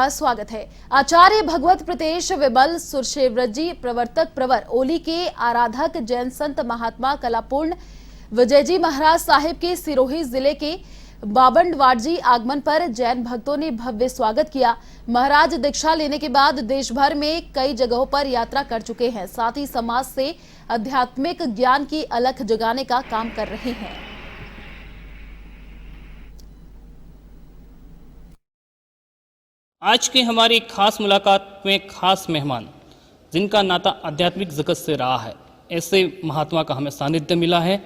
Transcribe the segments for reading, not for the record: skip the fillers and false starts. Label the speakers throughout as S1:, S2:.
S1: स्वागत है। आचार्य भगवत प्रतेश विमल सुरशेव्रजी प्रवर्तक प्रवर ओली के आराधक जैन संत महात्मा कलापूर्ण विजयजी महाराज साहिब के सिरोही जिले के बाबंडवाड़जी आगमन पर जैन भक्तों ने भव्य स्वागत किया। महाराज दीक्षा लेने के बाद देश भर में कई जगहों पर यात्रा कर चुके हैं, साथ ही समाज से आध्यात्मिक ज्ञान की अलख जगाने का काम कर रहे हैं।
S2: आज की हमारी खास मुलाकात में खास मेहमान जिनका नाता आध्यात्मिक जगत से रहा है, ऐसे महात्मा का हमें सानिध्य मिला है।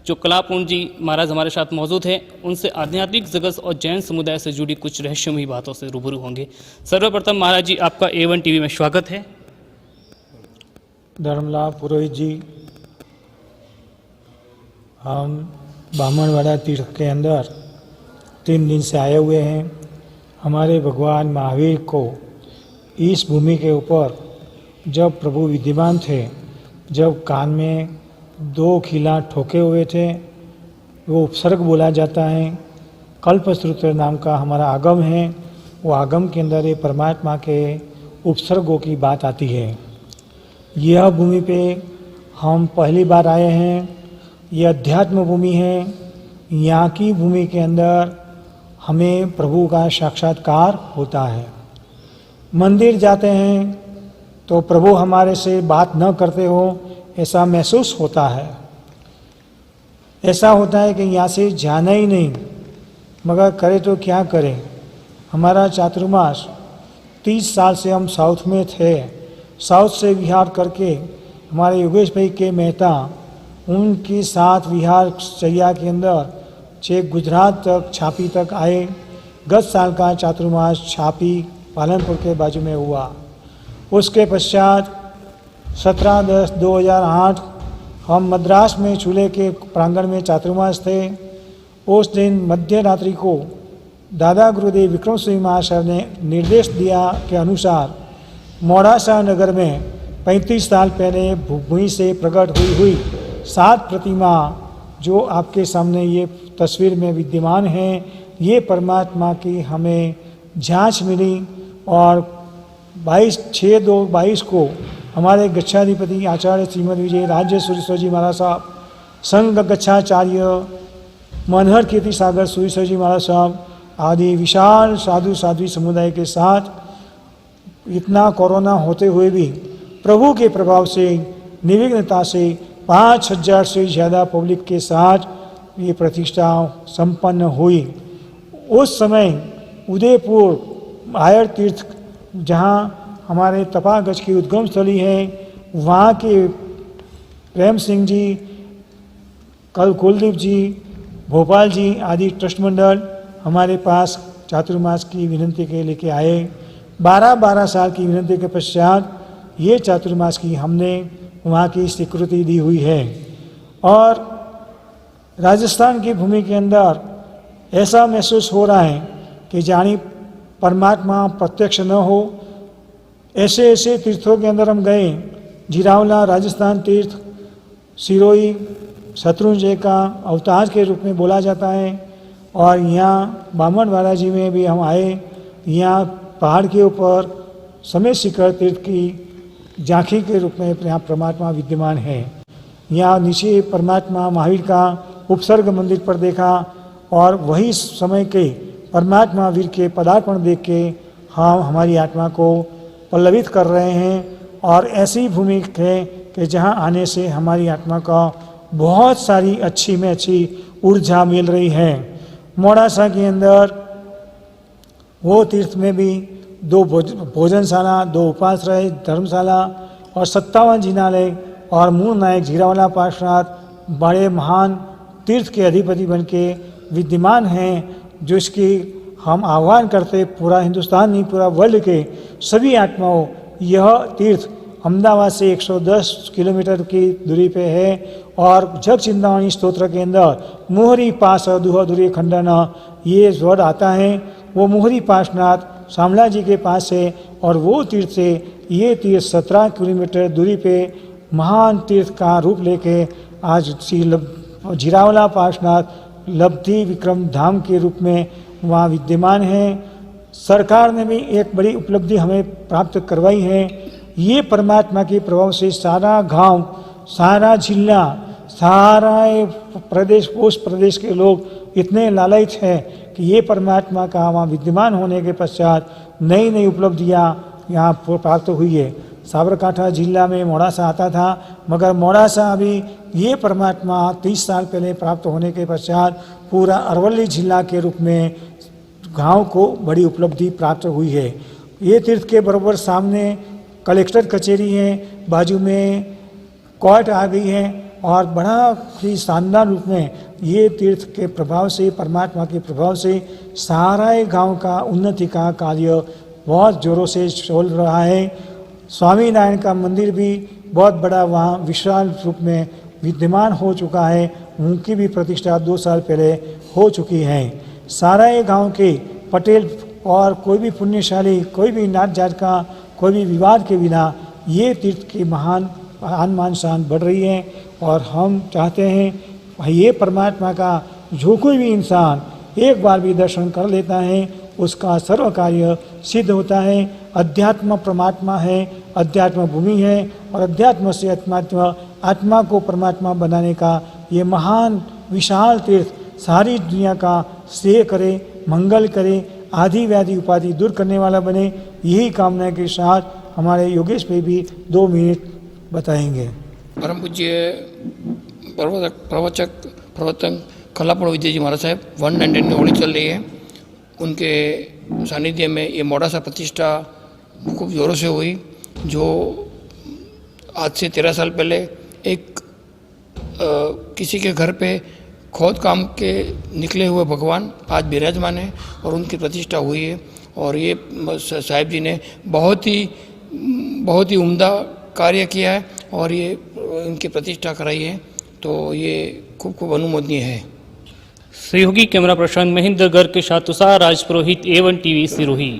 S2: जो कलापूर्ण जी महाराज हमारे साथ मौजूद हैं, उनसे आध्यात्मिक जगत और जैन समुदाय से जुड़ी कुछ रहस्यमयी बातों से रूबरू होंगे। सर्वप्रथम महाराज जी, आपका A1 टीवी में स्वागत है।
S3: धर्मलाल पुरोहित जी, हम बामणवाड़ा तीर्थ के अंदर 3 दिन से आए हुए हैं। हमारे भगवान महावीर को इस भूमि के ऊपर जब प्रभु विद्यमान थे, जब कान में 2 खिला ठोके हुए थे, वो उपसर्ग बोला जाता है। कल्पसूत्र नाम का हमारा आगम है, वो आगम के अंदर ये परमात्मा के उपसर्गों की बात आती है। यह भूमि पे हम पहली बार आए हैं। यह अध्यात्म भूमि है। यहाँ की भूमि के अंदर हमें प्रभु का साक्षात्कार होता है। मंदिर जाते हैं तो प्रभु हमारे से बात न करते हो ऐसा महसूस होता है। ऐसा होता है कि यहाँ से जाना ही नहीं, मगर करे तो क्या करें। हमारा चातुर्मास 30 साल से हम साउथ में थे। साउथ से विहार करके हमारे योगेश भाई के मेहता उनके साथ विहार चैया के अंदर छः गुजरात तक, छापी तक आए। गत साल का चातुर्मास छापी पालनपुर के बाजू में हुआ। उसके पश्चात 17/10/2008 हम मद्रास में चूल्हे के प्रांगण में चातुर्मास थे। उस दिन मध्य रात्रि को दादा गुरुदेव विक्रम सिंह महाशय ने निर्देश दिया के अनुसार मोड़ासा नगर में 35 साल पहले भूमि से प्रकट हुई 7 प्रतिमा जो आपके सामने ये तस्वीर में विद्यमान है, ये परमात्मा की हमें जांच मिली। और 22/6/2022 को हमारे गच्छाधिपति आचार्य श्रीमद विजय राज्य सुरेश्वर जी महाराज साहब, संघ गच्छाचार्य मनहर कीर्ति सागर सुरेश्वर जी महाराज साहब आदि विशाल साधु साध्वी समुदाय के साथ, इतना कोरोना होते हुए भी प्रभु के प्रभाव से, निर्विघ्नता से 5000 से ज़्यादा पब्लिक के साथ ये प्रतिष्ठा संपन्न हुई। उस समय उदयपुर आयर तीर्थ, जहाँ हमारे तपागज की उद्गम स्थली है, वहाँ के प्रेम सिंह जी, कुलदीप जी, भोपाल जी आदि ट्रस्ट मंडल हमारे पास चातुर्मास की विनंती के लेके आए। 12 साल की विनंती के पश्चात ये चातुर्मास की हमने वहाँ की स्वीकृति दी हुई है। और राजस्थान की भूमि के अंदर ऐसा महसूस हो रहा है कि जानी परमात्मा प्रत्यक्ष न हो। ऐसे ऐसे तीर्थों के अंदर हम गए। जिरावला राजस्थान तीर्थ सिरोही शत्रुंजय का अवतार के रूप में बोला जाता है। और यहाँ बामणवाड़ा जी में भी हम आए। यहाँ पहाड़ के ऊपर समय शिखर तीर्थ की झांकी के रूप में यहाँ परमात्मा विद्यमान है। यहाँ नीचे परमात्मा महावीर का उपसर्ग मंदिर पर देखा और वही समय के परमात्मा वीर के पदार्पण देख के हम हमारी आत्मा को पल्लवित कर रहे हैं। और ऐसी भूमि है कि जहाँ आने से हमारी आत्मा का बहुत सारी अच्छी में अच्छी ऊर्जा मिल रही है। मोड़ासा के अंदर वो तीर्थ में भी 2 भोजनशाला, 2 उपाश्रय धर्मशाला और 57 जिनालय और मूल नायक जीरावाला पार्षद बड़े महान तीर्थ के अधिपति बन के विद्यमान हैं, जिसकी हम आह्वान करते पूरा हिंदुस्तान नहीं, पूरा वर्ल्ड के सभी आत्माओं, यह तीर्थ अहमदाबाद से 110 किलोमीटर की दूरी पे है। और जग चिंतामणि स्तोत्र के अंदर मोहरी पास दुह दूरी खंडन ये वर्ड आता है। वो मोहरी पासनाथ शामला जी के पास है। और वो तीर्थ से ये तीर्थ 17 किलोमीटर दूरी पे महान तीर्थ का रूप लेके आज जिरावला पासनाथ लब्धि विक्रम धाम के रूप में वहाँ विद्यमान है। सरकार ने भी एक बड़ी उपलब्धि हमें प्राप्त करवाई है। ये परमात्मा के प्रभाव से सारा गांव, सारा जिला, सारा प्रदेश, उस प्रदेश के लोग इतने लालयित हैं कि ये परमात्मा का वहाँ विद्यमान होने के पश्चात नई नई उपलब्धियाँ यहाँ प्राप्त हुई है। साबरकांठा जिला में मोड़ासा आता था, मगर मोड़ासा अभी ये परमात्मा 30 साल पहले प्राप्त होने के पश्चात पूरा अरवली जिला के रूप में गांव को बड़ी उपलब्धि प्राप्त हुई है। ये तीर्थ के बराबर सामने कलेक्टर कचहरी है, बाजू में कोर्ट आ गई है और बड़ा ही शानदार रूप में ये तीर्थ के प्रभाव से, परमात्मा के प्रभाव से सारा गांव का उन्नति का कार्य बहुत जोरों से चल रहा है। स्वामी नारायण का मंदिर भी बहुत बड़ा वहाँ विशाल रूप में विद्यमान हो चुका है। उनकी भी प्रतिष्ठा 2 साल पहले हो चुकी है। सारा गांव के पटेल और कोई भी पुण्यशाली, कोई भी नात जात का कोई भी विवाद के बिना ये तीर्थ की महान मान शान बढ़ रही है। और हम चाहते हैं ये परमात्मा का जो कोई भी इंसान एक बार भी दर्शन कर लेता है उसका सर्व कार्य सिद्ध होता है। अध्यात्म परमात्मा है, अध्यात्म भूमि है और अध्यात्म से आत्मा को परमात्मा बनाने का ये महान विशाल तीर्थ सारी दुनिया का श्रेय करे, मंगल करे, आदि व्याधि उपाधि दूर करने वाला बने। यही कामना के साथ हमारे योगेश भाई भी 2 मिनट बताएंगे।
S4: परम पूज्य प्रवर्तक कलापुर विजय जी महाराज साहब 119 होली चल रही है। उनके सानिध्य में ये मोड़ासा प्रतिष्ठा खूब ज़ोरों से हुई। जो आज से 13 साल पहले एक किसी के घर पे खोद काम के निकले हुए भगवान आज विराजमान है और उनकी प्रतिष्ठा हुई है। और ये साहिब जी ने बहुत ही उम्दा कार्य किया है और ये इनकी प्रतिष्ठा कराई है, तो ये खूब अनुमोदनीय है।
S2: सहयोगी कैमरा पर्सन महेंद्र गर्ग के साथ तुषार राज पुरोहित A1 TV सिरोही।